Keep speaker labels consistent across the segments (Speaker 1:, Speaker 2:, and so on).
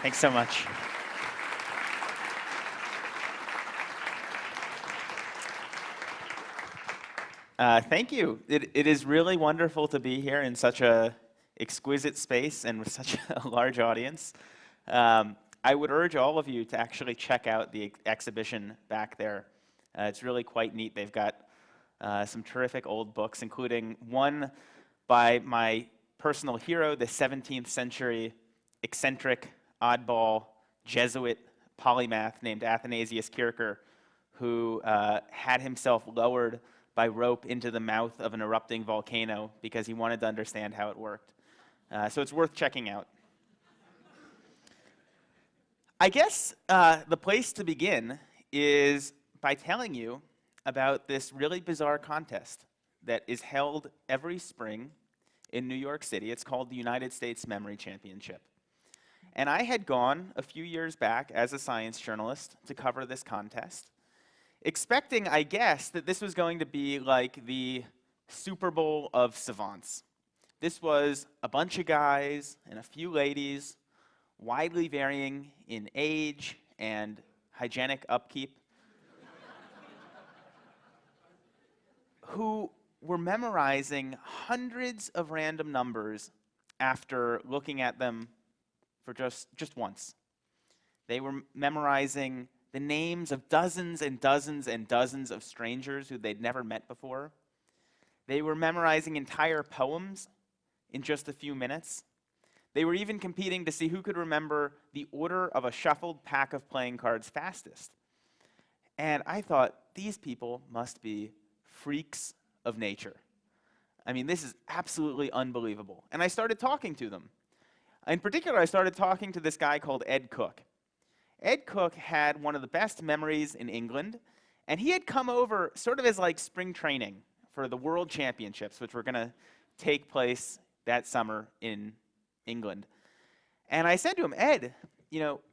Speaker 1: Thanks so much. Thank you. It is really wonderful to be here in such a exquisite space and with such a large audience. I would urge all of you to actually check out the exhibition back there. It's really quite neat. They've got some terrific old books, including one by my personal hero, the 17th century eccentric, oddball, Jesuit polymath named Athanasius Kircher, who had himself lowered by rope into the mouth of an erupting volcano because he wanted to understand how it worked. So it's worth checking out. I guess the place to begin is by telling you about this really bizarre contest that is held every spring in New York City. It's called the United States Memory Championship. And I had gone a few years back as a science journalist to cover this contest, expecting, I guess, that this was going to be like the Super Bowl of savants. This was a bunch of guys and a few ladies, widely varying in age and hygienic upkeep, who were memorizing hundreds of random numbers after looking at them for just once. They were memorizing the names of dozens and dozens and dozens of strangers who they'd never met before. They were memorizing entire poems in just a few minutes. They were even competing to see who could remember the order of a shuffled pack of playing cards fastest. And I thought, these people must be freaks of nature. I mean, this is absolutely unbelievable. And I started talking to them. In particular, I started talking to this guy called Ed Cook. Ed Cook had one of the best memories in England, and he had come over sort of as like spring training for the World Championships, which were going to take place that summer in England. And I said to him, Ed,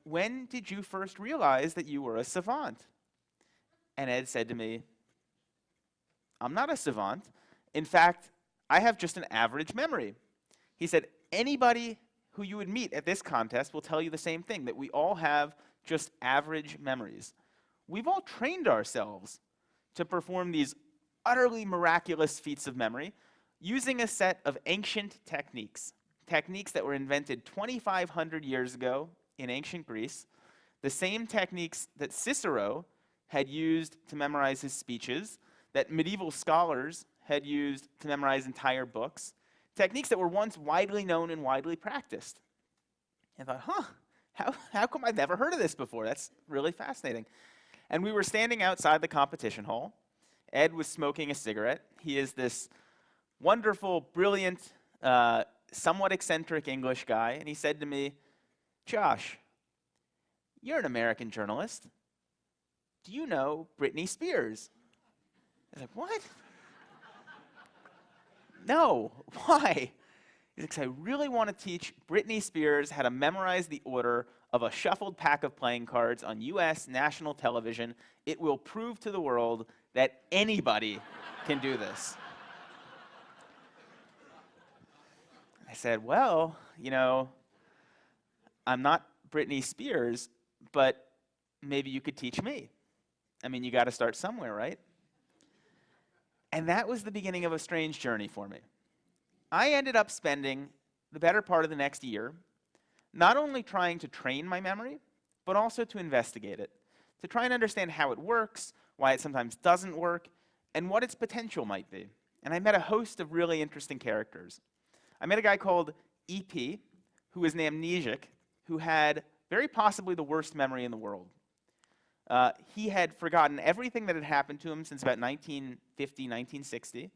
Speaker 1: when did you first realize that you were a savant? And Ed said to me, I'm not a savant. In fact, I have just an average memory. He said, anybody who you would meet at this contest will tell you the same thing, that we all have just average memories. We've all trained ourselves to perform these utterly miraculous feats of memory using a set of ancient techniques that were invented 2,500 years ago in ancient Greece, the same techniques that Cicero had used to memorize his speeches, that medieval scholars had used to memorize entire books, techniques that were once widely known and widely practiced. And I thought, how come I've never heard of this before? That's really fascinating. And we were standing outside the competition hall. Ed was smoking a cigarette. He is this wonderful, brilliant, somewhat eccentric English guy. And he said to me, Josh, you're an American journalist. Do you know Britney Spears? I was like, what? No, why? He's like, I really want to teach Britney Spears how to memorize the order of a shuffled pack of playing cards on US national television. It will prove to the world that anybody can do this. I said, well, I'm not Britney Spears, but maybe you could teach me. I mean, you got to start somewhere, right? And that was the beginning of a strange journey for me. I ended up spending the better part of the next year not only trying to train my memory, but also to investigate it, to try and understand how it works, why it sometimes doesn't work, and what its potential might be. And I met a host of really interesting characters. I met a guy called EP, who was an amnesiac, who had very possibly the worst memory in the world. He had forgotten everything that had happened to him since about 1950, 1960,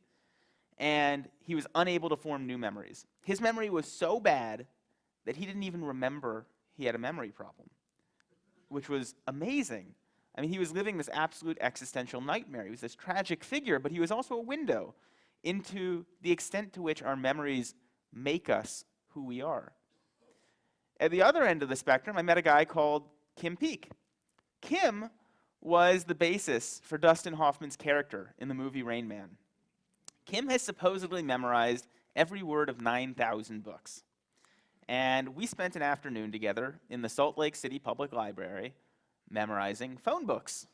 Speaker 1: and he was unable to form new memories. His memory was so bad that he didn't even remember he had a memory problem, which was amazing. I mean, he was living this absolute existential nightmare. He was this tragic figure, but he was also a window into the extent to which our memories make us who we are. At the other end of the spectrum, I met a guy called Kim Peek. Kim was the basis for Dustin Hoffman's character in the movie Rain Man. Kim has supposedly memorized every word of 9,000 books. and we spent an afternoon together in the Salt Lake City Public Library memorizing phone books,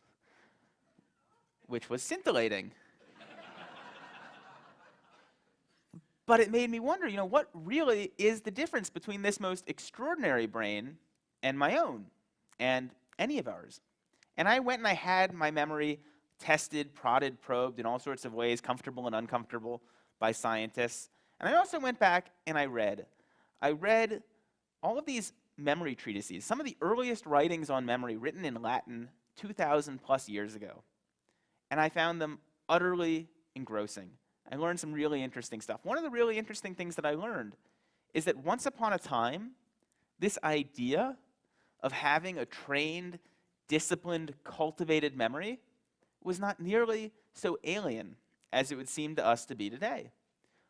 Speaker 1: which was scintillating. But it made me wonder, what really is the difference between this most extraordinary brain and my own, and any of ours? And I went and I had my memory tested, prodded, probed in all sorts of ways, comfortable and uncomfortable, by scientists. And I also went back and I read. I read all of these memory treatises, some of the earliest writings on memory written in Latin 2,000 plus years ago. And I found them utterly engrossing. I learned some really interesting stuff. One of the really interesting things that I learned is that once upon a time, this idea of having a trained, disciplined, cultivated memory was not nearly so alien as it would seem to us to be today.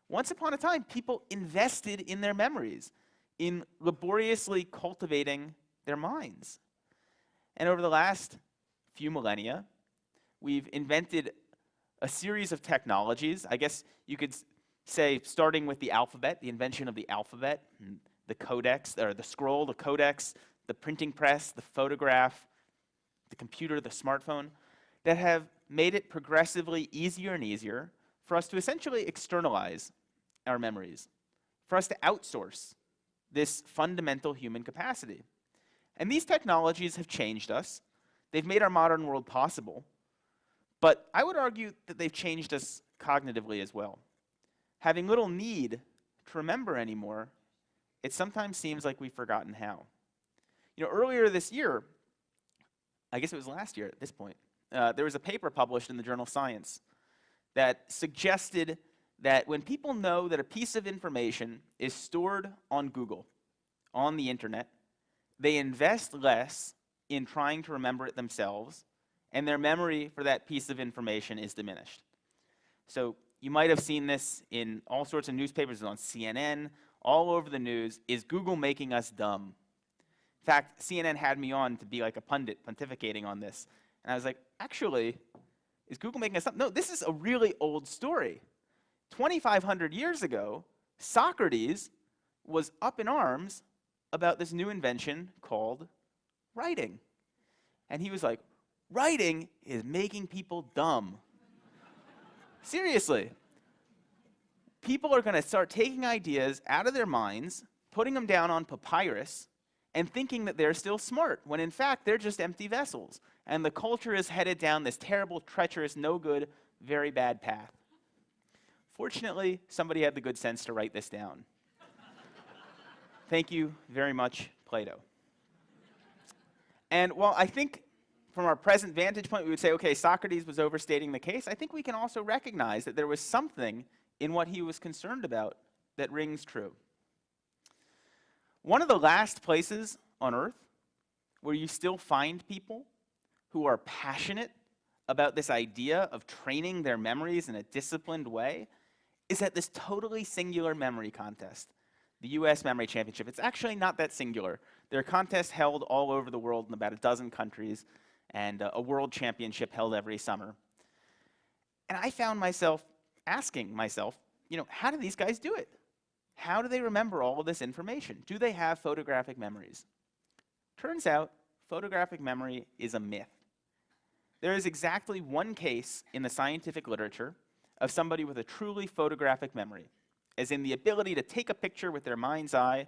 Speaker 1: Once upon a time, people invested in their memories, in laboriously cultivating their minds. And over the last few millennia, we've invented a series of technologies. I guess you could say, starting with the alphabet, the invention of the alphabet, and the codex, or the scroll, the codex, the printing press, the photograph, the computer, the smartphone, that have made it progressively easier and easier for us to essentially externalize our memories, for us to outsource this fundamental human capacity. And these technologies have changed us. They've made our modern world possible. But I would argue that they've changed us cognitively as well. Having little need to remember anymore, it sometimes seems like we've forgotten how. Earlier this year, I guess it was last year at this point, there was a paper published in the journal Science that suggested that when people know that a piece of information is stored on Google, on the internet, they invest less in trying to remember it themselves, and their memory for that piece of information is diminished. So you might have seen this in all sorts of newspapers, on CNN, all over the news. Is Google making us dumb? In fact, CNN had me on to be like a pundit pontificating on this. And I was like, actually, is Google making us dumb? No, this is a really old story. 2,500 years ago, Socrates was up in arms about this new invention called writing. And he was like, writing is making people dumb. Seriously. People are going to start taking ideas out of their minds, putting them down on papyrus, and thinking that they're still smart, when in fact they're just empty vessels. And the culture is headed down this terrible, treacherous, no good, very bad path. Fortunately, somebody had the good sense to write this down. Thank you very much, Plato. And while I think from our present vantage point we would say, okay, Socrates was overstating the case, I think we can also recognize that there was something in what he was concerned about that rings true. One of the last places on earth where you still find people who are passionate about this idea of training their memories in a disciplined way is at this totally singular memory contest, the US Memory Championship. It's actually not that singular. There are contests held all over the world in about a dozen countries, and a world championship held every summer. And I found myself asking myself, how do these guys do it? How do they remember all of this information? Do they have photographic memories? Turns out, photographic memory is a myth. There is exactly one case in the scientific literature of somebody with a truly photographic memory, as in the ability to take a picture with their mind's eye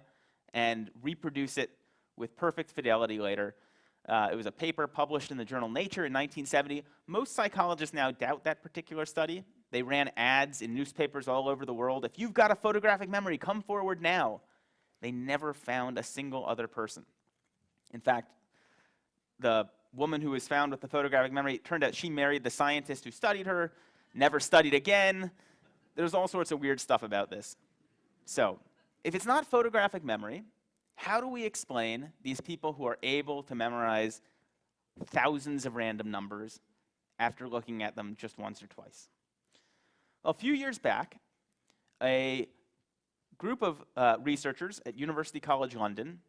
Speaker 1: and reproduce it with perfect fidelity later. It was a paper published in the journal Nature in 1970. Most psychologists now doubt that particular study. They ran ads in newspapers all over the world. If you've got a photographic memory, come forward now. They never found a single other person. In fact, the woman who was found with the photographic memory, it turned out she married the scientist who studied her, never studied again. There's all sorts of weird stuff about this. So, if it's not photographic memory, how do we explain these people who are able to memorize thousands of random numbers after looking at them just once or twice? A few years back, a group of researchers at University College London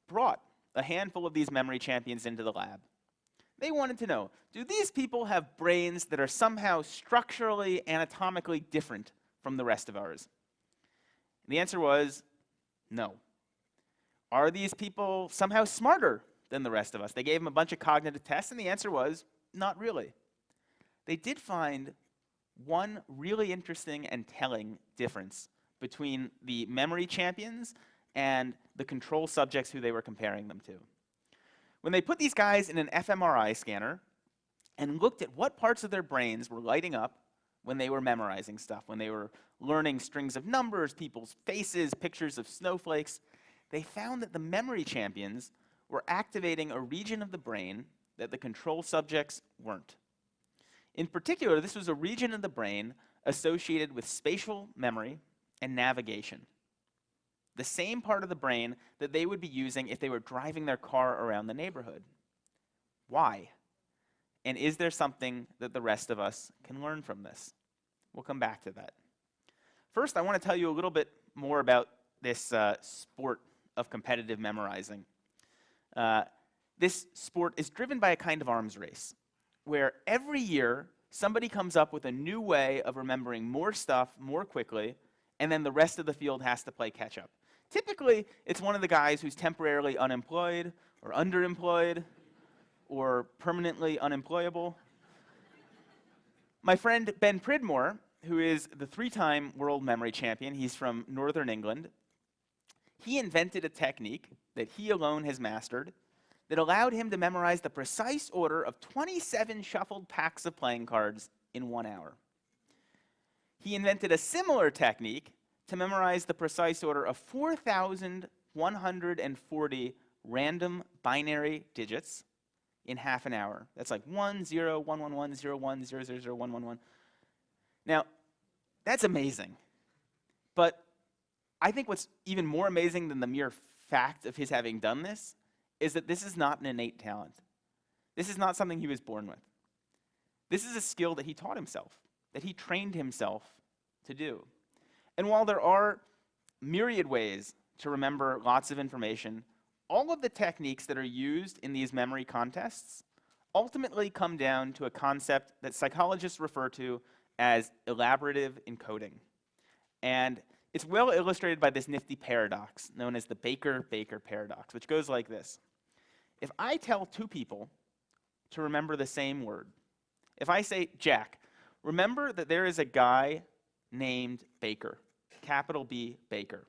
Speaker 1: brought a handful of these memory champions into the lab. They wanted to know, do these people have brains that are somehow structurally, anatomically different from the rest of ours? And the answer was no. Are these people somehow smarter than the rest of us? They gave them a bunch of cognitive tests, and the answer was not really. They did find one really interesting and telling difference between the memory champions and the control subjects who they were comparing them to. When they put these guys in an fMRI scanner and looked at what parts of their brains were lighting up when they were memorizing stuff, when they were learning strings of numbers, people's faces, pictures of snowflakes, they found that the memory champions were activating a region of the brain that the control subjects weren't. In particular, this was a region of the brain associated with spatial memory and navigation. The same part of the brain that they would be using if they were driving their car around the neighborhood. Why? And is there something that the rest of us can learn from this? We'll come back to that. First, I want to tell you a little bit more about this sport of competitive memorizing. This sport is driven by a kind of arms race, where every year somebody comes up with a new way of remembering more stuff more quickly, and then the rest of the field has to play catch up. Typically, it's one of the guys who's temporarily unemployed or underemployed or permanently unemployable. My friend Ben Pridmore, who is the 3-time world memory champion, he's from Northern England, he invented a technique that he alone has mastered that allowed him to memorize the precise order of 27 shuffled packs of playing cards in 1 hour. He invented a similar technique to memorize the precise order of 4,140 random binary digits in half an hour. That's like 1, 0, 1, 1, 1, 0, 1, 0, 0, 0, 1, 1, 1. Now, that's amazing. But I think what's even more amazing than the mere fact of his having done this is that this is not an innate talent. This is not something he was born with. This is a skill that he taught himself, that he trained himself to do. And while there are myriad ways to remember lots of information, all of the techniques that are used in these memory contests ultimately come down to a concept that psychologists refer to as elaborative encoding. And it's well illustrated by this nifty paradox known as the Baker-Baker paradox, which goes like this. If I tell two people to remember the same word, if I say, Jack, remember that there is a guy named Baker, capital B, Baker.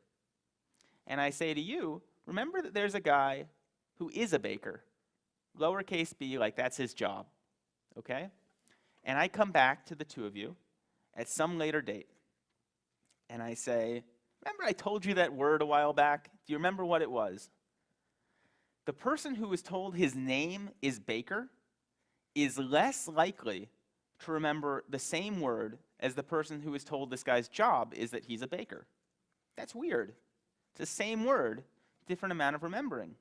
Speaker 1: And I say to you, remember that there's a guy who is a baker, lowercase b, like that's his job, okay? And I come back to the two of you at some later date, and I say, remember I told you that word a while back? Do you remember what it was? The person who was told his name is Baker is less likely to remember the same word as the person who was told this guy's job is that he's a baker. That's weird. It's the same word, different amount of remembering.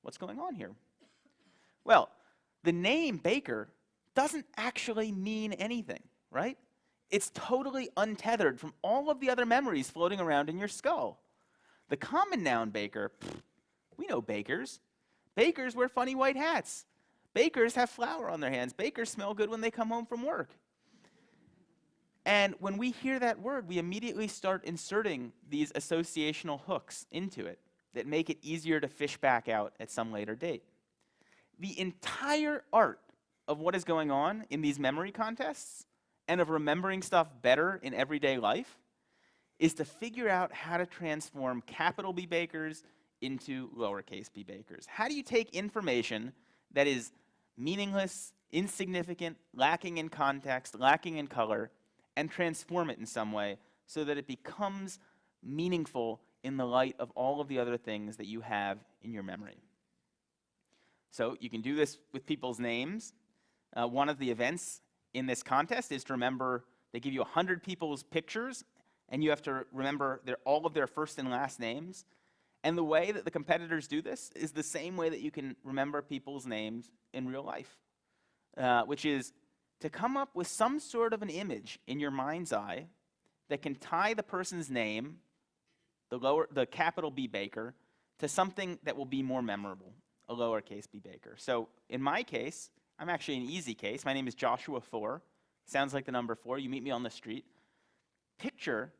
Speaker 1: What's going on here? Well, the name Baker doesn't actually mean anything, right? It's totally untethered from all of the other memories floating around in your skull. The common noun baker, we know bakers. Bakers wear funny white hats. Bakers have flour on their hands. Bakers smell good when they come home from work. And when we hear that word, we immediately start inserting these associational hooks into it that make it easier to fish back out at some later date. The entire art of what is going on in these memory contests and of remembering stuff better in everyday life is to figure out how to transform capital B bakers into lowercase b bakers. How do you take information that is meaningless, insignificant, lacking in context, lacking in color, and transform it in some way so that it becomes meaningful in the light of all of the other things that you have in your memory? So you can do this with people's names. One of the events in this contest is to remember, they give you 100 people's pictures, and you have to remember all of their first and last names. And the way that the competitors do this is the same way that you can remember people's names in real life, which is to come up with some sort of an image in your mind's eye that can tie the person's name, the capital B Baker, to something that will be more memorable, a lowercase b Baker. So in my case, I'm actually an easy case. My name is Joshua Foer. Sounds like the number 4. You meet me on the street. Picture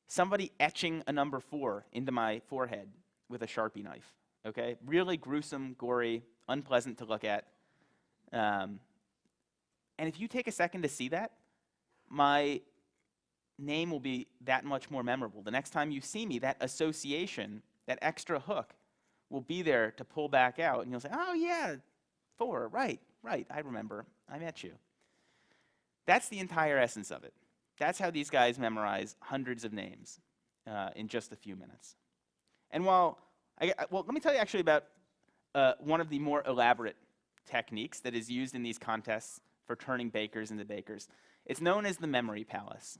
Speaker 1: somebody etching a number 4 into my forehead with a Sharpie knife, okay? Really gruesome, gory, unpleasant to look at. And if you take a second to see that, my name will be that much more memorable. The next time you see me, that association, that extra hook, will be there to pull back out, and you'll say, oh yeah, Foer, right, I remember, I met you. That's the entire essence of it. That's how these guys memorize hundreds of names in just a few minutes. And well, let me tell you actually about one of the more elaborate techniques that is used in these contests for turning bakers into bakers. It's known as the memory palace.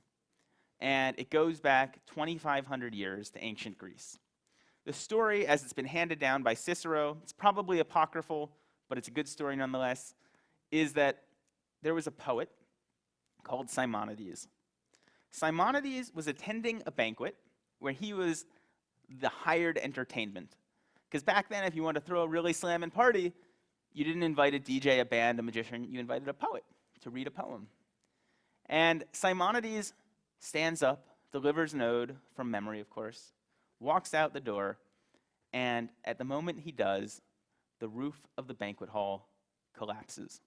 Speaker 1: And it goes back 2,500 years to ancient Greece. The story, as it's been handed down by Cicero, it's probably apocryphal, but it's a good story nonetheless, is that there was a poet called Simonides. Simonides was attending a banquet where he was the hired entertainment. Because back then, if you wanted to throw a really slamming party, you didn't invite a DJ, a band, a magician, you invited a poet to read a poem. And Simonides stands up, delivers an ode, from memory of course, walks out the door, and at the moment he does, the roof of the banquet hall collapses.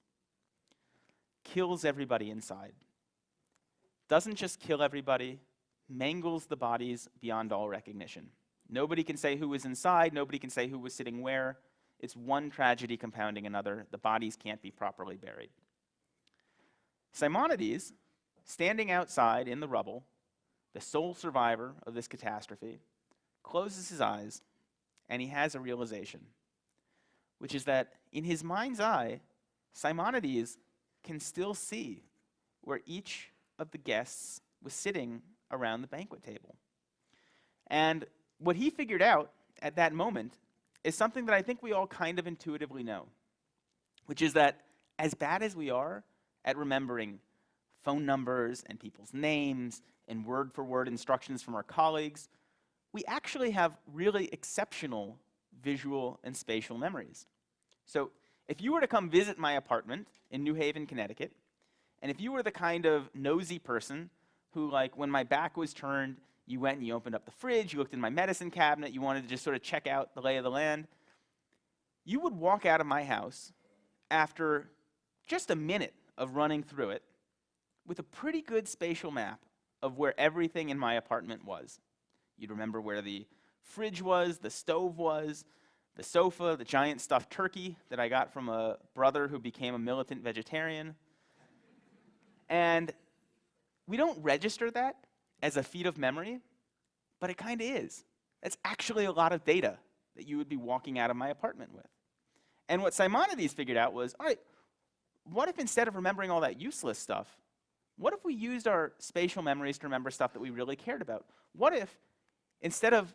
Speaker 1: Kills everybody inside. Doesn't just kill everybody, mangles the bodies beyond all recognition. Nobody can say who was inside, nobody can say who was sitting where. It's one tragedy compounding another. The bodies can't be properly buried. Simonides, standing outside in the rubble, the sole survivor of this catastrophe, closes his eyes, and he has a realization, which is that in his mind's eye, Simonides can still see where each of the guests was sitting around the banquet table. And what he figured out at that moment is something that I think we all kind of intuitively know, which is that as bad as we are at remembering phone numbers and people's names and word-for-word instructions from our colleagues, we actually have really exceptional visual and spatial memories. So if you were to come visit my apartment in New Haven, Connecticut, and if you were the kind of nosy person who, like, when my back was turned, you went and you opened up the fridge, you looked in my medicine cabinet, you wanted to just sort of check out the lay of the land, you would walk out of my house after just a minute of running through it with a pretty good spatial map of where everything in my apartment was. You'd remember where the fridge was, the stove was, the sofa, the giant stuffed turkey that I got from a brother who became a militant vegetarian. And we don't register that as a feat of memory, but it kind of is. That's actually a lot of data that you would be walking out of my apartment with. And what Simonides figured out was, all right, what if instead of remembering all that useless stuff, what if we used our spatial memories to remember stuff that we really cared about? What if, instead of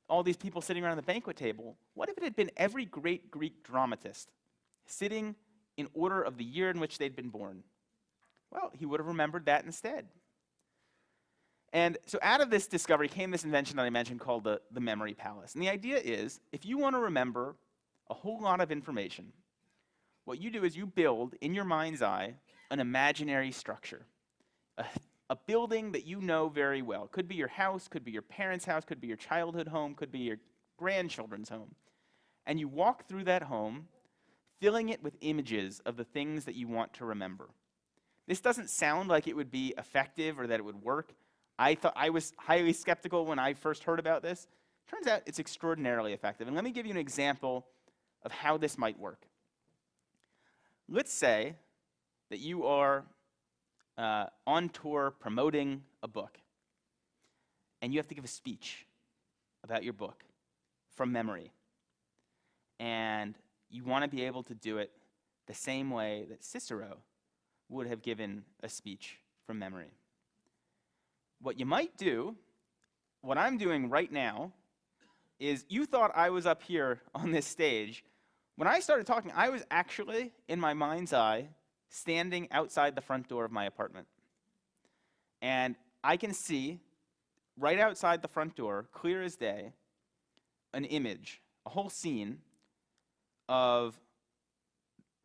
Speaker 1: all these people sitting around the banquet table, what if it had been every great Greek dramatist sitting in order of the year in which they'd been born? Well, he would have remembered that instead. And so out of this discovery came this invention that I mentioned called the memory palace. And the idea is, if you want to remember a whole lot of information, what you do is you build, in your mind's eye, an imaginary structure. A building that you know very well. Could be your house, could be your parents' house, could be your childhood home, could be your grandchildren's home. And you walk through that home, filling it with images of the things that you want to remember. This doesn't sound like it would be effective or that it would work. I was highly skeptical when I first heard about this. Turns out it's extraordinarily effective. And let me give you an example of how this might work. Let's say that you are on tour promoting a book, and you have to give a speech about your book from memory. And you want to be able to do it the same way that Cicero would have given a speech from memory. What you might do, what I'm doing right now, is you thought I was up here on this stage. When I started talking, I was actually, in my mind's eye, standing outside the front door of my apartment. And I can see, right outside the front door, clear as day, an image, a whole scene of,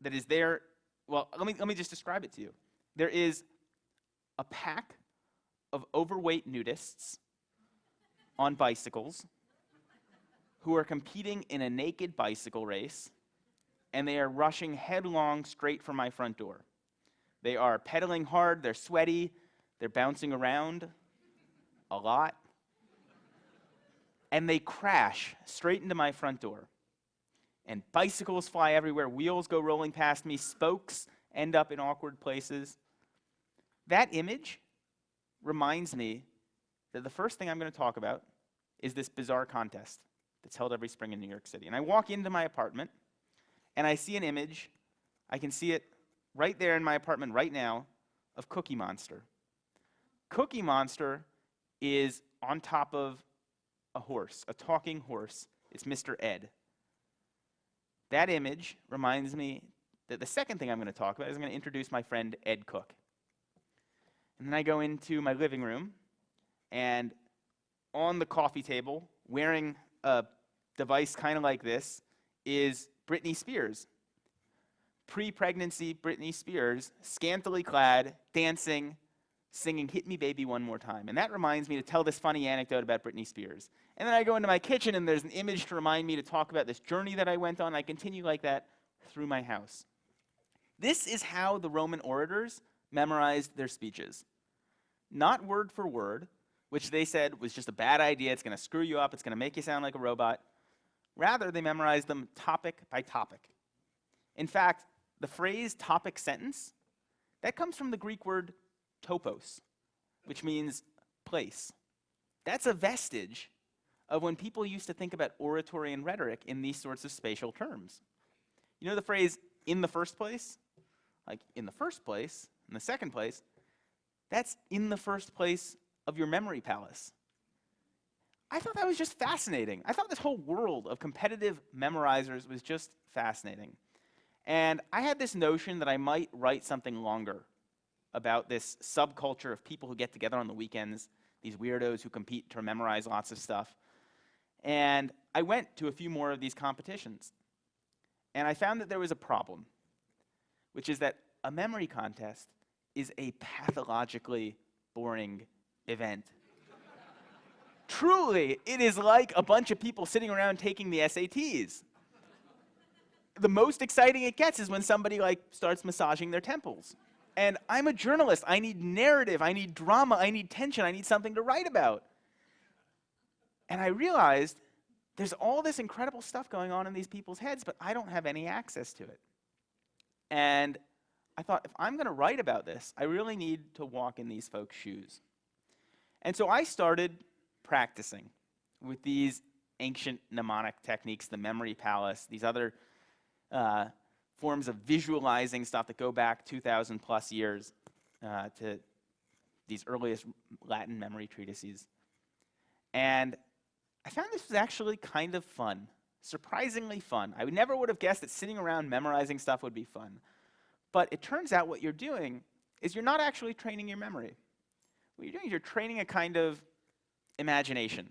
Speaker 1: that is there. Well, let me just describe it to you. There is a pack of overweight nudists on bicycles who are competing in a naked bicycle race, and they are rushing headlong straight for my front door. They are pedaling hard, they're sweaty, they're bouncing around a lot, and they crash straight into my front door. And bicycles fly everywhere, wheels go rolling past me, spokes end up in awkward places. That image reminds me that the first thing I'm going to talk about is this bizarre contest that's held every spring in New York City. And I walk into my apartment, and I see an image. I can see it right there in my apartment right now of Cookie Monster. Cookie Monster is on top of a horse, a talking horse. It's Mr. Ed. That image reminds me that the second thing I'm going to talk about is I'm going to introduce my friend Ed Cook. And then I go into my living room, and on the coffee table, wearing a device kind of like this, is Britney Spears. Pre-pregnancy Britney Spears, scantily clad, dancing, singing "Hit Me Baby One More Time." And that reminds me to tell this funny anecdote about Britney Spears. And then I go into my kitchen, and there's an image to remind me to talk about this journey that I went on. I continue like that through my house. This is how the Roman orators memorized their speeches. Not word for word, which they said was just a bad idea, it's going to screw you up, it's going to make you sound like a robot. Rather, they memorized them topic by topic. In fact, the phrase topic sentence, that comes from the Greek word topos, which means place. That's a vestige of when people used to think about oratory and rhetoric in these sorts of spatial terms. You know the phrase "in the first place"? Like, in the first place, in the second place, that's in the first place of your memory palace. I thought that was just fascinating. I thought this whole world of competitive memorizers was just fascinating. And I had this notion that I might write something longer about this subculture of people who get together on the weekends, these weirdos who compete to memorize lots of stuff. And I went to a few more of these competitions. And I found that there was a problem, which is that a memory contest is a pathologically boring event. Truly, it is like a bunch of people sitting around taking the SATs. The most exciting it gets is when somebody starts massaging their temples. And I'm a journalist. I need narrative, I need drama, I need tension, I need something to write about. And I realized there's all this incredible stuff going on in these people's heads, but I don't have any access to it. And I thought, if I'm going to write about this, I really need to walk in these folks' shoes. And so I started practicing with these ancient mnemonic techniques, the memory palace, these other forms of visualizing stuff that go back 2,000 plus years to these earliest Latin memory treatises. And I found this was actually kind of fun, surprisingly fun. I never would have guessed that sitting around memorizing stuff would be fun. But it turns out what you're doing is you're not actually training your memory. What you're doing is you're training a kind of imagination,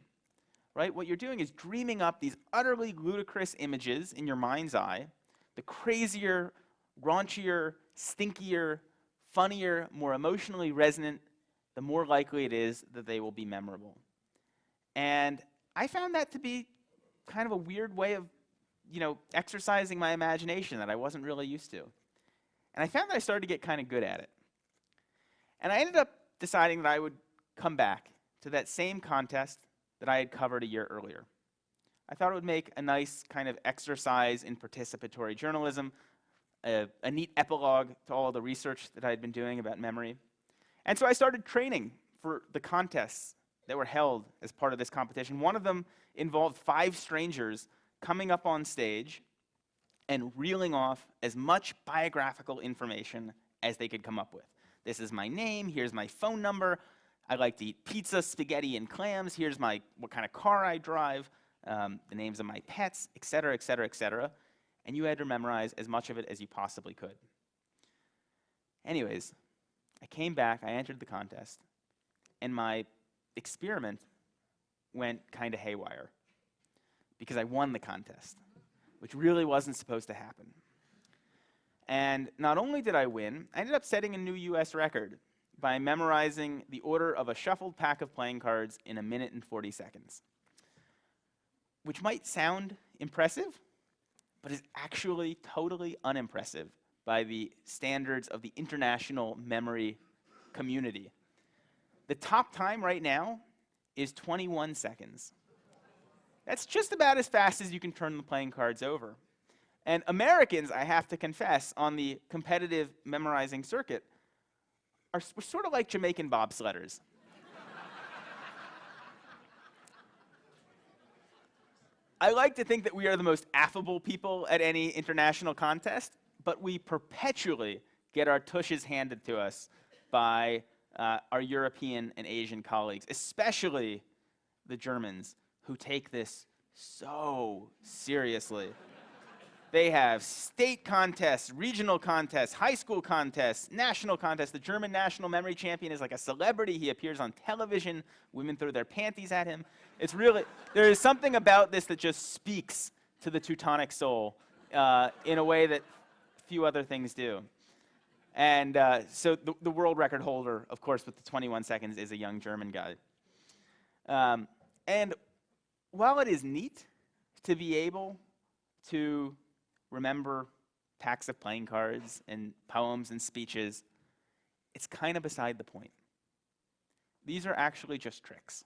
Speaker 1: right? What you're doing is dreaming up these utterly ludicrous images in your mind's eye. The crazier, raunchier, stinkier, funnier, more emotionally resonant, the more likely it is that they will be memorable. And I found that to be kind of a weird way of, exercising my imagination that I wasn't really used to. And I found that I started to get kind of good at it. And I ended up deciding that I would come back to that same contest that I had covered a year earlier. I thought it would make a nice kind of exercise in participatory journalism, a neat epilogue to all the research that I had been doing about memory. And so I started training for the contests that were held as part of this competition. One of them involved 5 strangers coming up on stage and reeling off as much biographical information as they could come up with. This is my name, here's my phone number, I like to eat pizza, spaghetti, and clams, here's what kind of car I drive, the names of my pets, etc., etc., etc. And you had to memorize as much of it as you possibly could. Anyways, I came back, I entered the contest, and my experiment went kind of haywire because I won the contest, which really wasn't supposed to happen. And not only did I win, I ended up setting a new US record by memorizing the order of a shuffled pack of playing cards in 1 minute and 40 seconds. which might sound impressive, but is actually totally unimpressive by the standards of the international memory community. The top time right now is 21 seconds. That's just about as fast as you can turn the playing cards over. And Americans, I have to confess, on the competitive memorizing circuit, we're sort of like Jamaican bobsledders. I like to think that we are the most affable people at any international contest, but we perpetually get our tushes handed to us by our European and Asian colleagues, especially the Germans, who take this so seriously. They have state contests, regional contests, high school contests, national contests. The German national memory champion is like a celebrity. He appears on television. Women throw their panties at him. It's really, there is something about this that just speaks to the Teutonic soul in a way that few other things do. And so the world record holder, of course, with the 21 seconds is a young German guy. And while it is neat to be able to remember packs of playing cards and poems and speeches, it's kind of beside the point. These are actually just tricks.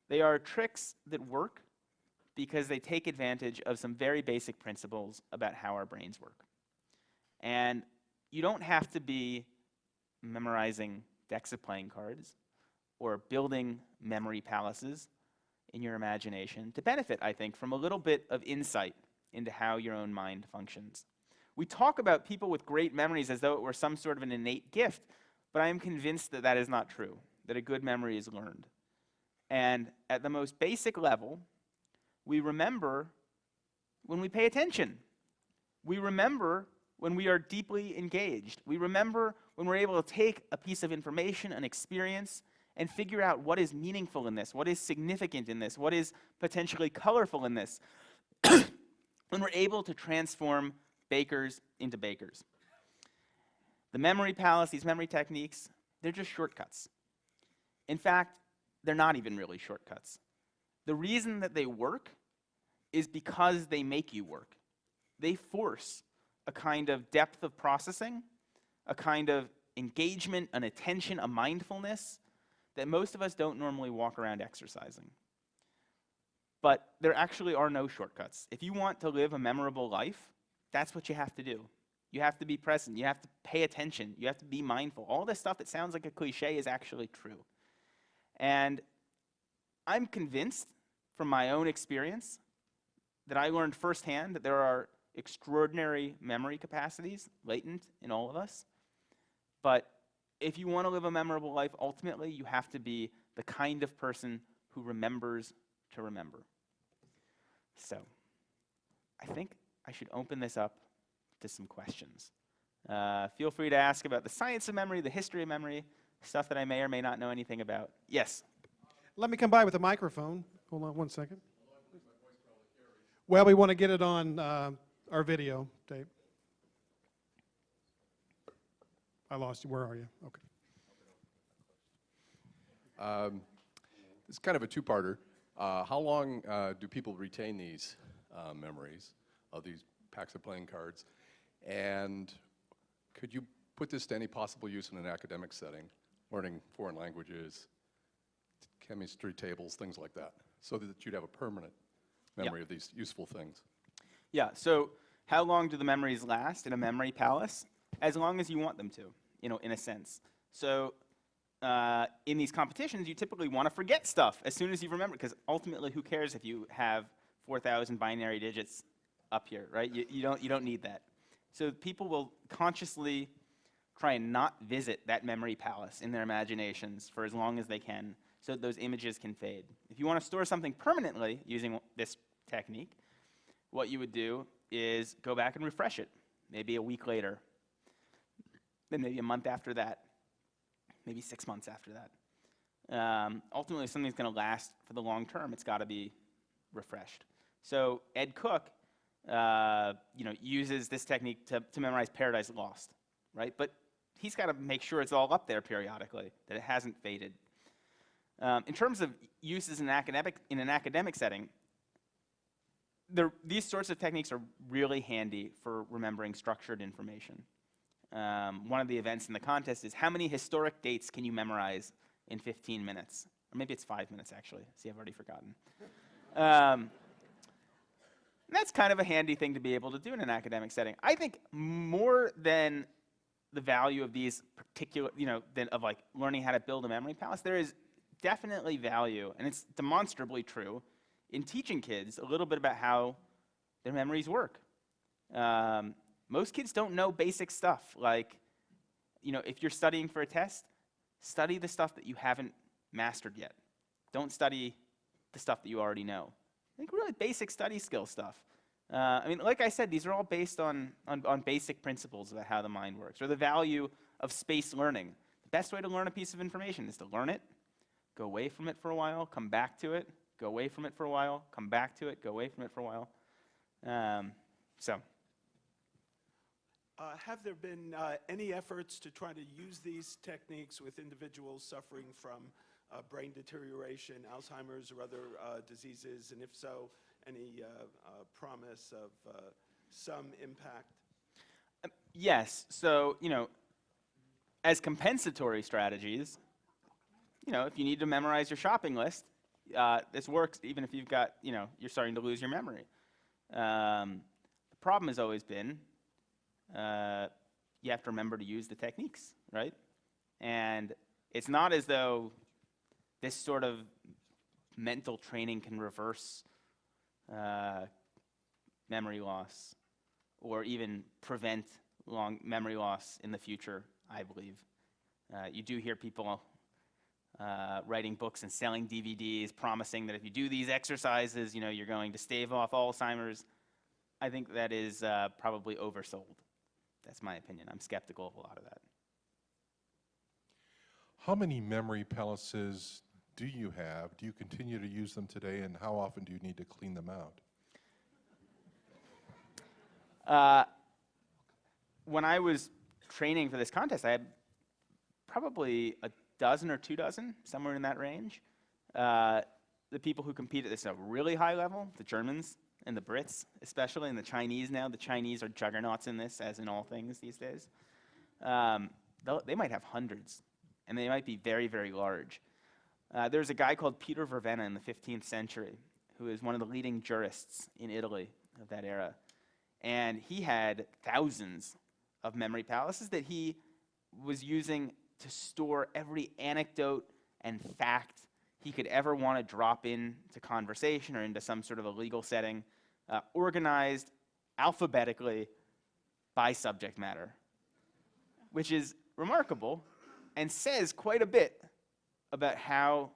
Speaker 1: They are tricks that work because they take advantage of some very basic principles about how our brains work. And you don't have to be memorizing decks of playing cards or building memory palaces in your imagination to benefit, I think, from a little bit of insight into how your own mind functions. We talk about people with great memories as though it were some sort of an innate gift, but I am convinced that that is not true, that a good memory is learned. And at the most basic level, we remember when we pay attention. We remember when we are deeply engaged. We remember when we're able to take a piece of information, an experience, and figure out what is meaningful in this, what is significant in this, what is potentially colorful in this. When we're able to transform bakers into bakers. The memory palace, these memory techniques, they're just shortcuts. In fact, they're not even really shortcuts. The reason that they work is because they make you work. They force a kind of depth of processing, a kind of engagement, an attention, a mindfulness that most of us don't normally walk around exercising. But there actually are no shortcuts. If you want to live a memorable life, that's what you have to do. You have to be present. You have to pay attention. You have to be mindful. All this stuff that sounds like a cliche is actually true. And I'm convinced from my own experience that I learned firsthand that there are extraordinary memory capacities latent in all of us. But if you want to live a memorable life, ultimately you have to be the kind of person who remembers to remember. So, I think I should open this up to some questions. Feel free to ask about the science of memory, the history of memory, stuff that I may or may not know anything about. Yes?
Speaker 2: Let me come by with a microphone. Hold on one second. Well, we want to get it on our video tape. I lost you. Where are you? Okay.
Speaker 3: It's kind of a two-parter. How long do people retain these memories of these packs of playing cards? And could you put this to any possible use in an academic setting, learning foreign languages, chemistry tables, things like that, so that you'd have a permanent memory of these useful things?
Speaker 1: Yeah, so how long do the memories last in a memory palace? As long as you want them to, in a sense. So in these competitions, you typically want to forget stuff as soon as you remember, because ultimately, who cares if you have 4,000 binary digits up here, right? You don't need that. So people will consciously try and not visit that memory palace in their imaginations for as long as they can, so that those images can fade. If you want to store something permanently using this technique, what you would do is go back and refresh it, maybe a week later, then maybe a month after that, maybe 6 months after that. Ultimately, if something's going to last for the long term, it's got to be refreshed. So Ed Cook, uses this technique to memorize Paradise Lost, right? But he's got to make sure it's all up there periodically, that it hasn't faded. In terms of uses in an academic setting, these sorts of techniques are really handy for remembering structured information. One of the events in the contest is how many historic dates can you memorize in 15 minutes? Or maybe it's 5 minutes, actually. See, I've already forgotten. That's kind of a handy thing to be able to do in an academic setting. I think more than the value of these particular, than of like learning how to build a memory palace, there is definitely value, and it's demonstrably true, in teaching kids a little bit about how their memories work. Most kids don't know basic stuff, like, if you're studying for a test, study the stuff that you haven't mastered yet. Don't study the stuff that you already know. Like really basic study skill stuff. Like I said, these are all based on basic principles about how the mind works, or the value of space learning. The best way to learn a piece of information is to learn it, go away from it for a while, come back to it, go away from it for a while, come back to it, go away from it for a while.
Speaker 4: Have there been any efforts to try to use these techniques with individuals suffering from brain deterioration, Alzheimer's, or other diseases? And if so, any promise of some impact?
Speaker 1: Yes. So, as compensatory strategies, if you need to memorize your shopping list, this works even if you've got, you're starting to lose your memory. The problem has always been you have to remember to use the techniques, right? And it's not as though this sort of mental training can reverse memory loss or even prevent long memory loss in the future, I believe. You do hear people writing books and selling DVDs promising that if you do these exercises, you're going to stave off Alzheimer's. I think that is probably oversold. That's my opinion. I'm skeptical of a lot of that.
Speaker 5: How many memory palaces do you have? Do you continue to use them today, and how often do you need to clean them out?
Speaker 1: When I was training for this contest, I had probably a dozen or 2 dozen, somewhere in that range. The people who compete at this at a really high level, the Germans and the Brits especially, and the Chinese now. The Chinese are juggernauts in this, as in all things these days. They might have hundreds, and they might be very, very large. There's a guy called Peter Vervenna in the 15th century who is one of the leading jurists in Italy of that era. And he had thousands of memory palaces that he was using to store every anecdote and fact he could ever want to drop into conversation or into some sort of a legal setting, organized alphabetically by subject matter, which is remarkable and says quite a bit about how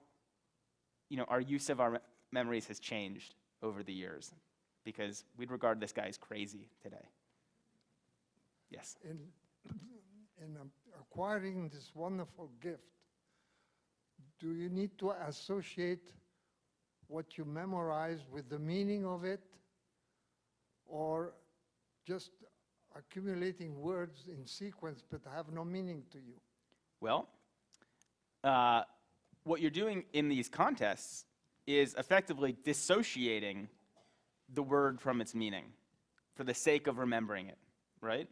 Speaker 1: our use of our memories has changed over the years, because we'd regard this guy as crazy today. Yes?
Speaker 6: In acquiring this wonderful gift, do you need to associate what you memorize with the meaning of it, or just accumulating words in sequence but have no meaning to you?
Speaker 1: Well, what you're doing in these contests is effectively dissociating the word from its meaning for the sake of remembering it, right?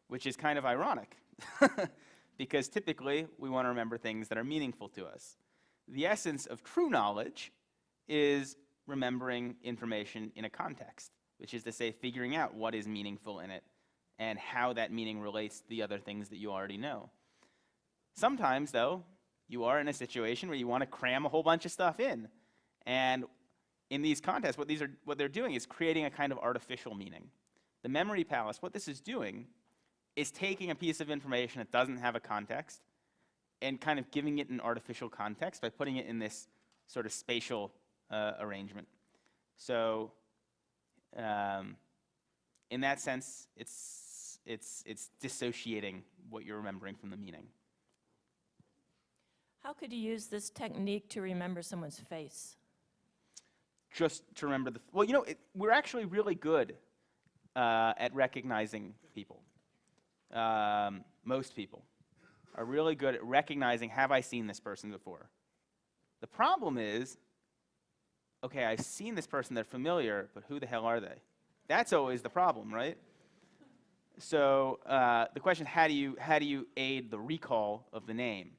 Speaker 1: Which is kind of ironic, because typically we want to remember things that are meaningful to us. The essence of true knowledge is remembering information in a context, which is to say figuring out what is meaningful in it and how that meaning relates to the other things that you already know. Sometimes, though, you are in a situation where you want to cram a whole bunch of stuff in. And in these contests, what they're doing is creating a kind of artificial meaning. The memory palace, what this is doing is taking a piece of information that doesn't have a context and kind of giving it an artificial context by putting it in this sort of spatial arrangement. So in that sense, it's dissociating what you're remembering from the meaning.
Speaker 7: How could you use this technique to remember someone's face?
Speaker 1: Just to remember we're actually really good at recognizing people. Most people are really good at recognizing, have I seen this person before? The problem is, okay, I've seen this person, they're familiar, but who the hell are they? That's always the problem, right? So the question, how do you aid the recall of the name?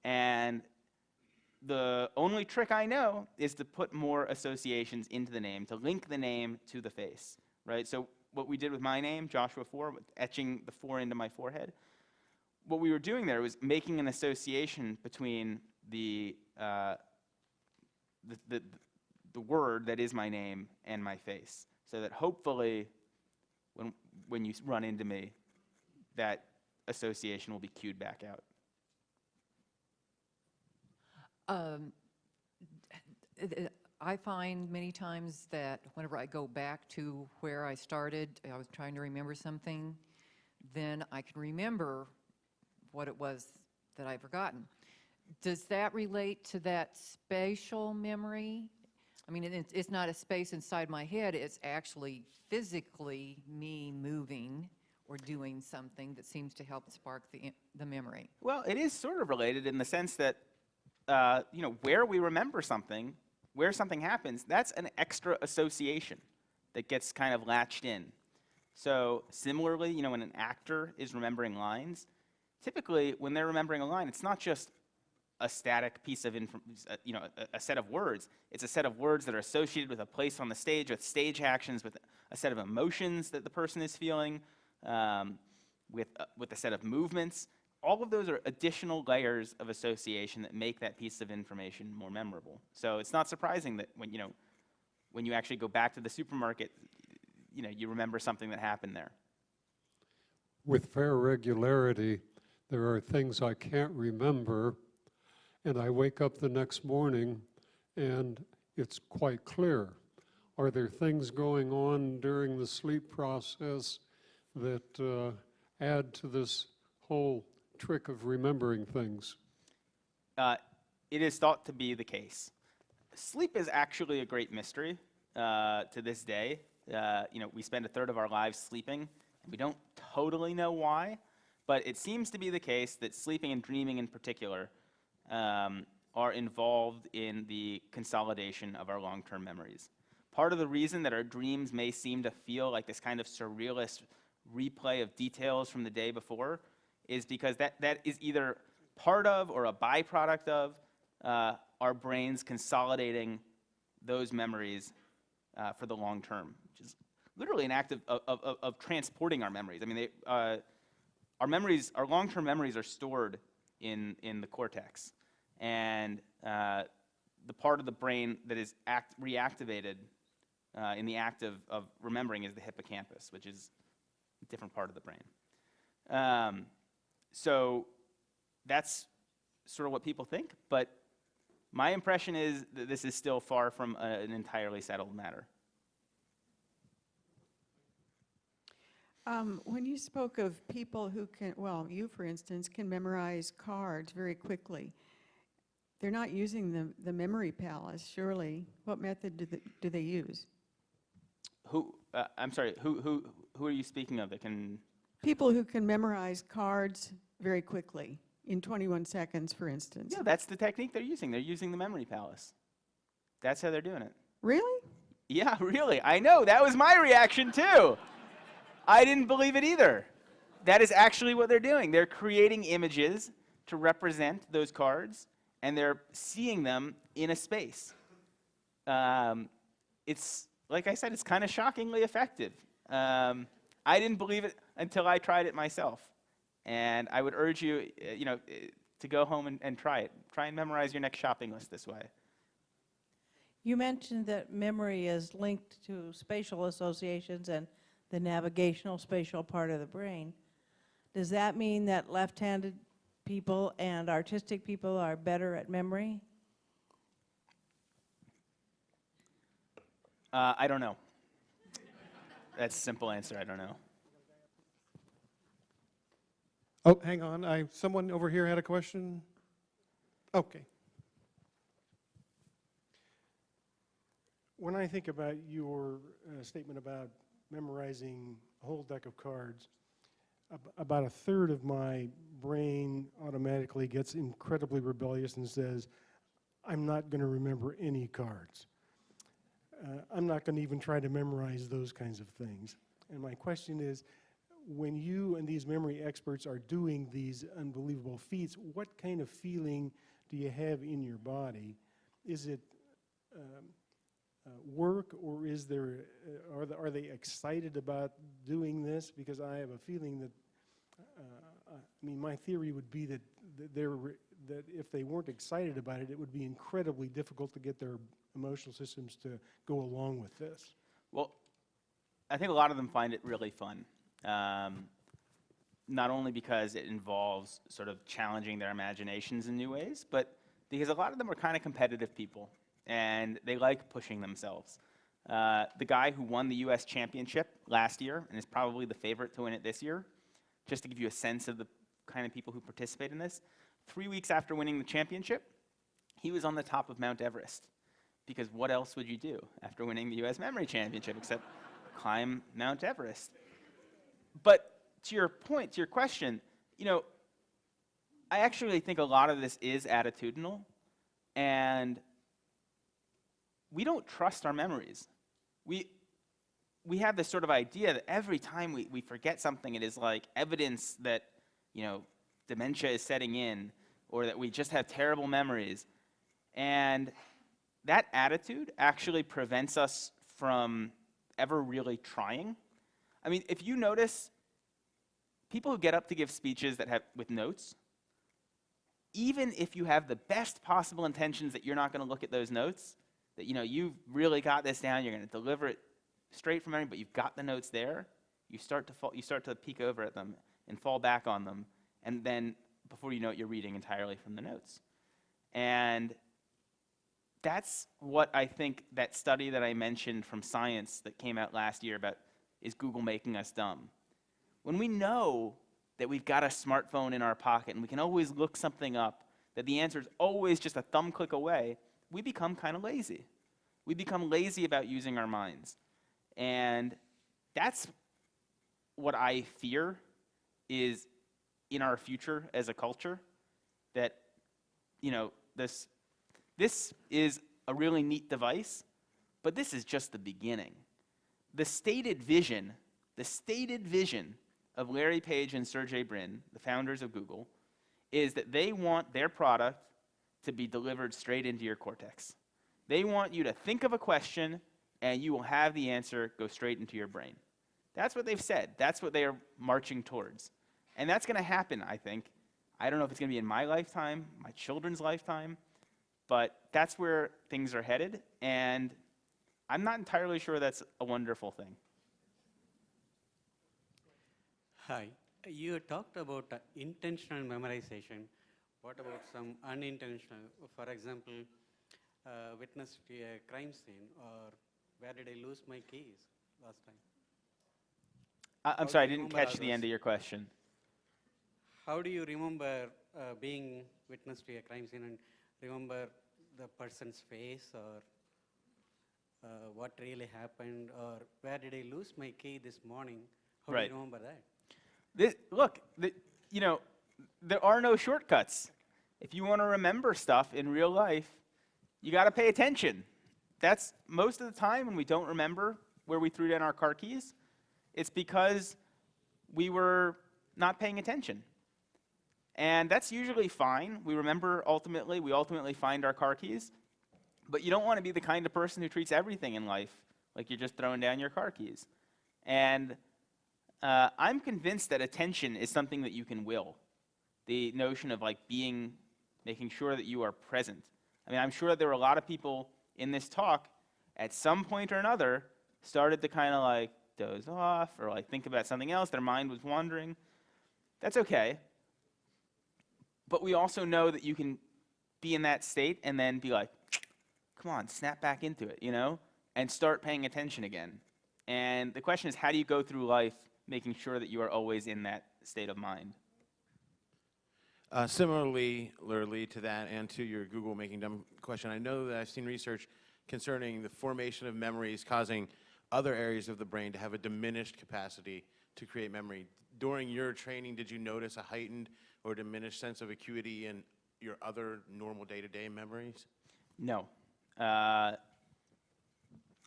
Speaker 1: And the only trick I know is to put more associations into the name, to link the name to the face, right? So what we did with my name, Joshua Foer, etching the 4 into my forehead, what we were doing there was making an association between the word that is my name and my face, so that hopefully when you run into me, that association will be cued back out.
Speaker 8: I find many times that whenever I go back to where I started, I was trying to remember something, then I can remember what it was that I've forgotten. Does that relate to that spatial memory? I mean, it's not a space inside my head, it's actually physically me moving or doing something that seems to help spark the memory.
Speaker 1: Well, it is sort of related in the sense that, where we remember something, where something happens, that's an extra association that gets kind of latched in. So similarly, when an actor is remembering lines, typically when they're remembering a line, it's not just a static piece of a set of words. It's a set of words that are associated with a place on the stage, with stage actions, with a set of emotions that the person is feeling, with a set of movements. All of those are additional layers of association that make that piece of information more memorable. So it's not surprising that when you actually go back to the supermarket, you remember something that happened there.
Speaker 9: With fair regularity, there are things I can't remember, and I wake up the next morning and it's quite clear. Are there things going on during the sleep process that add to this whole trick of remembering things?
Speaker 1: It is thought to be the case. Sleep is actually a great mystery to this day. We spend a third of our lives sleeping, and we don't totally know why, but it seems to be the case that sleeping and dreaming in particular are involved in the consolidation of our long-term memories. Part of the reason that our dreams may seem to feel like this kind of surrealist replay of details from the day before is because that is either part of or a byproduct of our brains consolidating those memories for the long term, which is literally an act of transporting our memories. I mean, our long-term memories are stored in the cortex, and the part of the brain that is reactivated in the act of remembering is the hippocampus, which is a different part of the brain. So that's sort of what people think, but my impression is that this is still far from an entirely settled matter.
Speaker 10: When you spoke of people who can, well, you, for instance, can memorize cards very quickly, they're not using the memory palace, surely. What method do they use?
Speaker 1: I'm sorry, who are you speaking of that can?
Speaker 10: People who can memorize cards very quickly, in 21 seconds, for instance.
Speaker 1: Yeah, that's the technique they're using. They're using the memory palace. That's how they're doing it.
Speaker 10: Really?
Speaker 1: Yeah, really. I know. That was my reaction, too. I didn't believe it either. That is actually what they're doing. They're creating images to represent those cards, and they're seeing them in a space. It's, like I said, it's kind of shockingly effective. I didn't believe it until I tried it myself. And I would urge you, to go home and try it. Try and memorize your next shopping list this way.
Speaker 11: You mentioned that memory is linked to spatial associations and the navigational spatial part of the brain. Does that mean that left-handed people and artistic people are better at memory?
Speaker 1: I don't know. That's a simple answer. I don't know.
Speaker 2: Oh, hang on. Someone over here had a question. Okay.
Speaker 12: When I think about your statement about memorizing a whole deck of cards, about a third of my brain automatically gets incredibly rebellious and says, I'm not going to remember any cards. I'm not going to even try to memorize those kinds of things. And my question is, when you and these memory experts are doing these unbelievable feats, what kind of feeling do you have in your body? Is it work, or is there, are they excited about doing this? Because I have a feeling that, I mean, my theory would be that that if they weren't excited about it, it would be incredibly difficult to get their emotional systems to go along with this.
Speaker 1: Well, I think a lot of them find it really fun. Not only because it involves sort of challenging their imaginations in new ways, but because a lot of them are kind of competitive people, and they like pushing themselves. The guy who won the US championship last year, and is probably the favorite to win it this year, just to give you a sense of the kind of people who participate in this, 3 weeks after winning the championship, he was on the top of Mount Everest. Because what else would you do after winning the US Memory Championship except climb Mount Everest? But to your point, to your question, you know, I actually think a lot of this is attitudinal, and we don't trust our memories. We have this sort of idea that every time we forget something, it is like evidence that, you know, dementia is setting in, or that we just have terrible memories. And that attitude actually prevents us from ever really trying. I mean, if you notice, people who get up to give speeches that have with notes, even if you have the best possible intentions that you're not going to look at those notes, that you know you've really got this down, you're going to deliver it straight from memory, but you've got the notes there, you start to peek over at them and fall back on them, and then before you know it, you're reading entirely from the notes. And that's what I think that study that I mentioned from Science that came out last year about, is Google making us dumb? When we know that we've got a smartphone in our pocket and we can always look something up, that the answer is always just a thumb click away, we become kind of lazy. We become lazy about using our minds. And that's what I fear is in our future as a culture, that, you know, this is a really neat device, but this is just the beginning. The stated vision of Larry Page and Sergey Brin, the founders of Google, is that they want their product to be delivered straight into your cortex. They want you to think of a question and you will have the answer go straight into your brain. That's what they've said. That's what they are marching towards. And that's going to happen, I think. I don't know if it's going to be in my lifetime, my children's lifetime, but that's where things are headed, and I'm not entirely sure that's a wonderful thing.
Speaker 13: Hi. You talked about intentional memorization. What about some unintentional? For example, witnessed a crime scene, or where did I lose my keys last time?
Speaker 1: I'm sorry, I didn't catch the end of your question.
Speaker 13: How do you remember being witness to a crime scene and remember the person's face, or what really happened, or where did I lose my key this morning? How do you remember that?
Speaker 1: Look, you know, there are no shortcuts. If you want to remember stuff in real life, you got to pay attention. That's most of the time when we don't remember where we threw down our car keys, it's because we were not paying attention. And that's usually fine. We ultimately find our car keys. But you don't want to be the kind of person who treats everything in life like you're just throwing down your car keys. And I'm convinced that attention is something that you can will. The notion of like making sure that you are present. I mean, I'm sure that there were a lot of people in this talk at some point or another started to kind of like doze off or like think about something else. Their mind was wandering. That's okay. But we also know that you can be in that state and then be like, come on, snap back into it, you know, and start paying attention again. And the question is, how do you go through life making sure that you are always in that state of mind?
Speaker 14: Similarly to that and to your Google making dumb question, I know that I've seen research concerning the formation of memories causing other areas of the brain to have a diminished capacity to create memory. During your training, did you notice a heightened or diminished sense of acuity in your other normal day-to-day memories?
Speaker 1: No.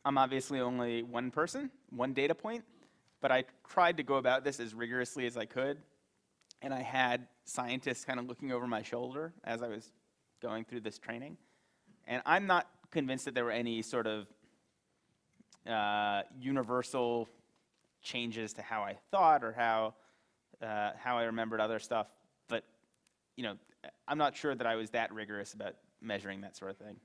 Speaker 1: I'm obviously only one person, one data point, but I tried to go about this as rigorously as I could. And I had scientists kind of looking over my shoulder as I was going through this training. And I'm not convinced that there were any sort of universal changes to how I thought or how I remembered other stuff. But, you know, I'm not sure that I was that rigorous about measuring that sort of thing.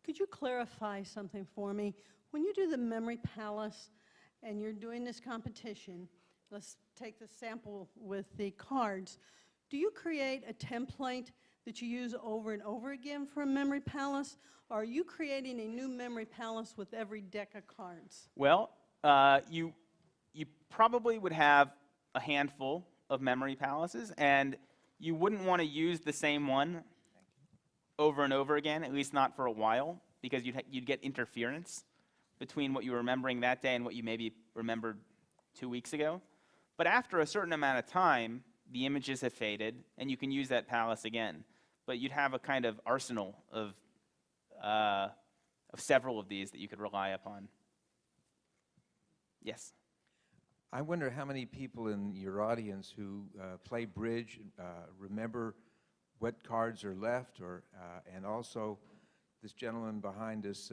Speaker 15: Could you clarify something for me? When you do the memory palace and you're doing this competition, let's take the sample with the cards, do you create a template that you use over and over again for a memory palace? Or are you creating a new memory palace with every deck of cards?
Speaker 1: Well, you probably would have a handful of memory palaces, and you wouldn't want to use the same one over and over again, at least not for a while, because you'd get interference between what you were remembering that day and what you maybe remembered 2 weeks ago. But after a certain amount of time, the images have faded, and you can use that palace again. But you'd have a kind of arsenal of several of these that you could rely upon. Yes?
Speaker 16: I wonder how many people in your audience who play bridge remember what cards are left, or and also this gentleman behind us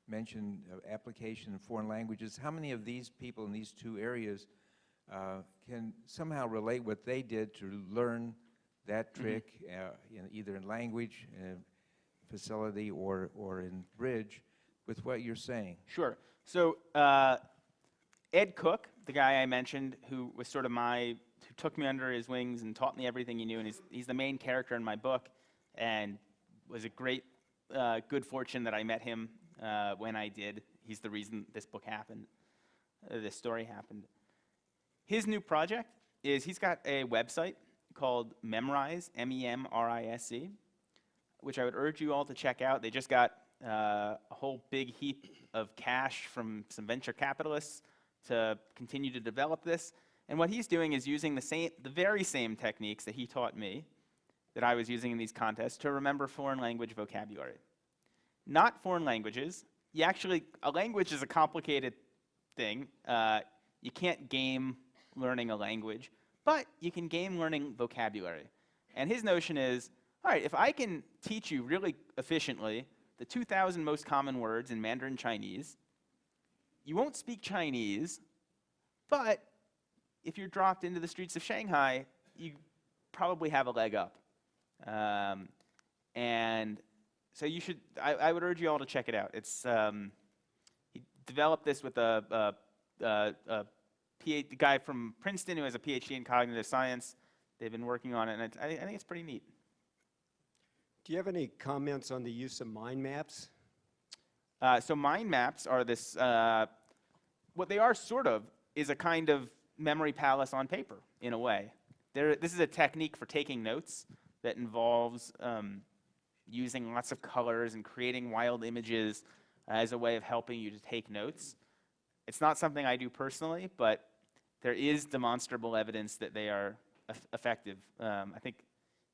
Speaker 16: mentioned application in foreign languages. How many of these people in these two areas can somehow relate what they did to learn that trick, either in language facility or in bridge, with what you're saying?
Speaker 1: Sure. So Ed Cook, the guy I mentioned, who was sort of who took me under his wings and taught me everything he knew, and he's the main character in my book, and was a great good fortune that I met him when I did. He's the reason this book happened, this story happened. His new project is he's got a website called Memrise, M-E-M-R-I-S-E, which I would urge you all to check out. They just got a whole big heap of cash from some venture capitalists to continue to develop this. And what he's doing is using the very same techniques that he taught me, that I was using in these contests, to remember foreign language vocabulary. Not foreign languages. A language is a complicated thing. You can't game learning a language, but you can game learning vocabulary. And his notion is, all right, if I can teach you really efficiently the 2,000 most common words in Mandarin Chinese, you won't speak Chinese, but if you're dropped into the streets of Shanghai, you probably have a leg up. And so you should, I would urge you all to check it out. It's, he developed this with a guy from Princeton who has a PhD in cognitive science. They've been working on it, and I think it's pretty neat.
Speaker 17: Do you have any comments on the use of mind maps?
Speaker 1: So mind maps are this, what they are sort of is a kind of memory palace on paper, in a way. This is a technique for taking notes that involves using lots of colors and creating wild images as a way of helping you to take notes. It's not something I do personally, but there is demonstrable evidence that they are effective. I think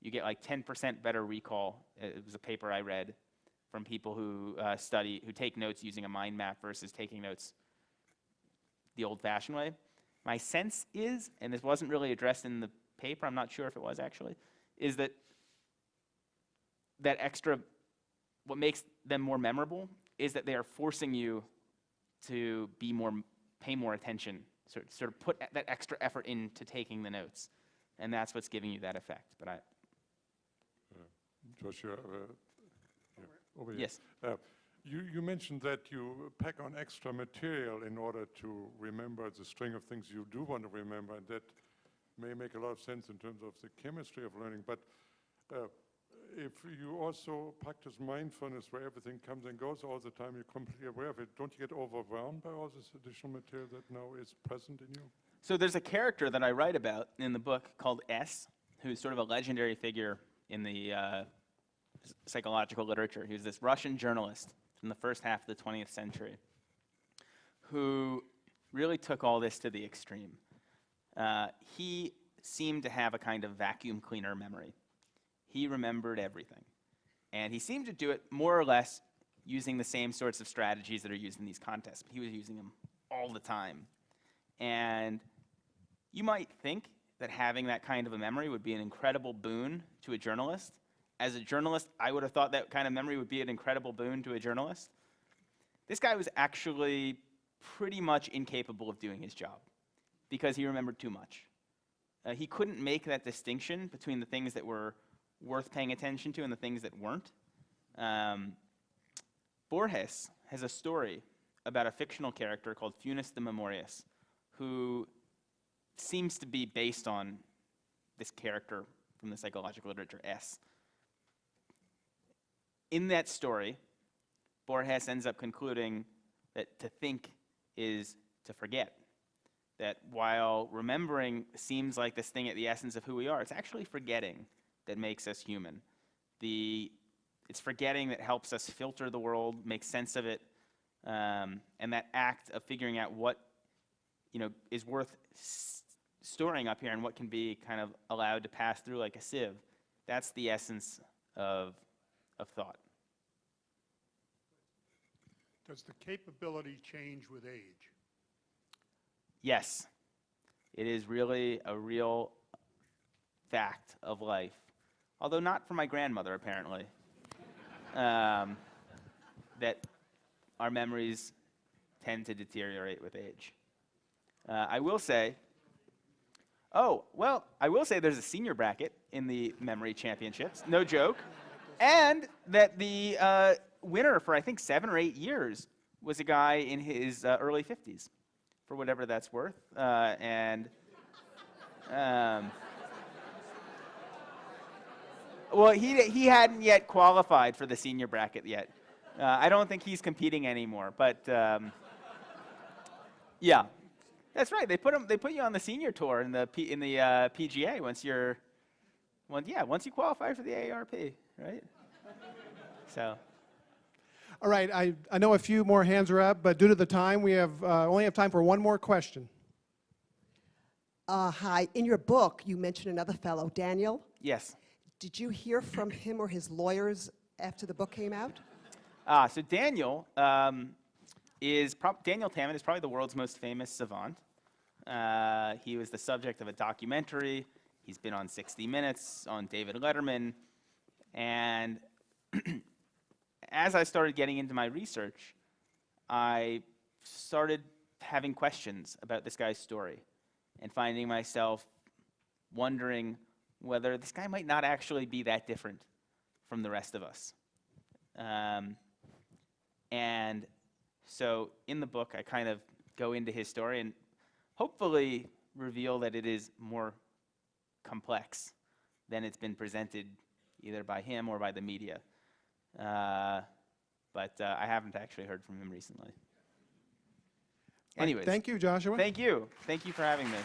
Speaker 1: you get like 10% better recall. It was a paper I read from people who who take notes using a mind map versus taking notes the old-fashioned way. My sense is, and this wasn't really addressed in the paper, I'm not sure if it was actually, is that what makes them more memorable is that they are forcing you to pay more attention, sort of put that extra effort into taking the notes, and that's what's giving you that effect. But
Speaker 5: Joshua, over here.
Speaker 1: Yes.
Speaker 5: You mentioned that you pack on extra material in order to remember the string of things you do want to remember, and that may make a lot of sense in terms of the chemistry of learning. But if you also practice mindfulness where everything comes and goes all the time, you're completely aware of it, don't you get overwhelmed by all this additional material that now is present in you?
Speaker 1: So there's a character that I write about in the book called S, who's sort of a legendary figure in the psychological literature. He was this Russian journalist from the first half of the 20th century who really took all this to the extreme. He seemed to have a kind of vacuum cleaner memory. He remembered everything. And he seemed to do it more or less using the same sorts of strategies that are used in these contests, but he was using them all the time. And you might think that having that kind of a memory would be an incredible boon to a journalist. As a journalist, I would have thought that kind of memory would be an incredible boon to a journalist. This guy was actually pretty much incapable of doing his job because he remembered too much. He couldn't make that distinction between the things that were worth paying attention to and the things that weren't. Borges has a story about a fictional character called Funes the Memorious, who seems to be based on this character from the psychological literature, S. In that story, Borges ends up concluding that to think is to forget. That while remembering seems like this thing at the essence of who we are, it's actually forgetting that makes us human. It's forgetting that helps us filter the world, make sense of it, and that act of figuring out what is worth storing up here and what can be kind of allowed to pass through like a sieve. That's the essence of thought.
Speaker 18: Does the capability change with age?
Speaker 1: Yes, it is really a real fact of life, although not for my grandmother, apparently, that our memories tend to deteriorate with age. I will say there's a senior bracket in the memory championships, no joke, and that the winner for I think 7 or 8 years was a guy in his early 50s, for whatever that's worth, well, he hadn't yet qualified for the senior bracket yet. I don't think he's competing anymore, but yeah, that's right. They put you on the senior tour in the PGA once you qualify for the AARP, right? So.
Speaker 2: All right, I know a few more hands are up, but due to the time, we only have time for one more question.
Speaker 19: Hi. In your book, you mentioned another fellow, Daniel.
Speaker 1: Yes.
Speaker 19: Did you hear from him or his lawyers after the book came out?
Speaker 1: So Daniel Tammet is probably the world's most famous savant. He was the subject of a documentary. He's been on 60 Minutes, on David Letterman, and as I started getting into my research, I started having questions about this guy's story and finding myself wondering whether this guy might not actually be that different from the rest of us. And so in the book, I kind of go into his story and hopefully reveal that it is more complex than it's been presented either by him or by the media. But I haven't actually heard from him recently. Anyways.
Speaker 2: Thank you, Joshua.
Speaker 1: Thank you. Thank you for having me.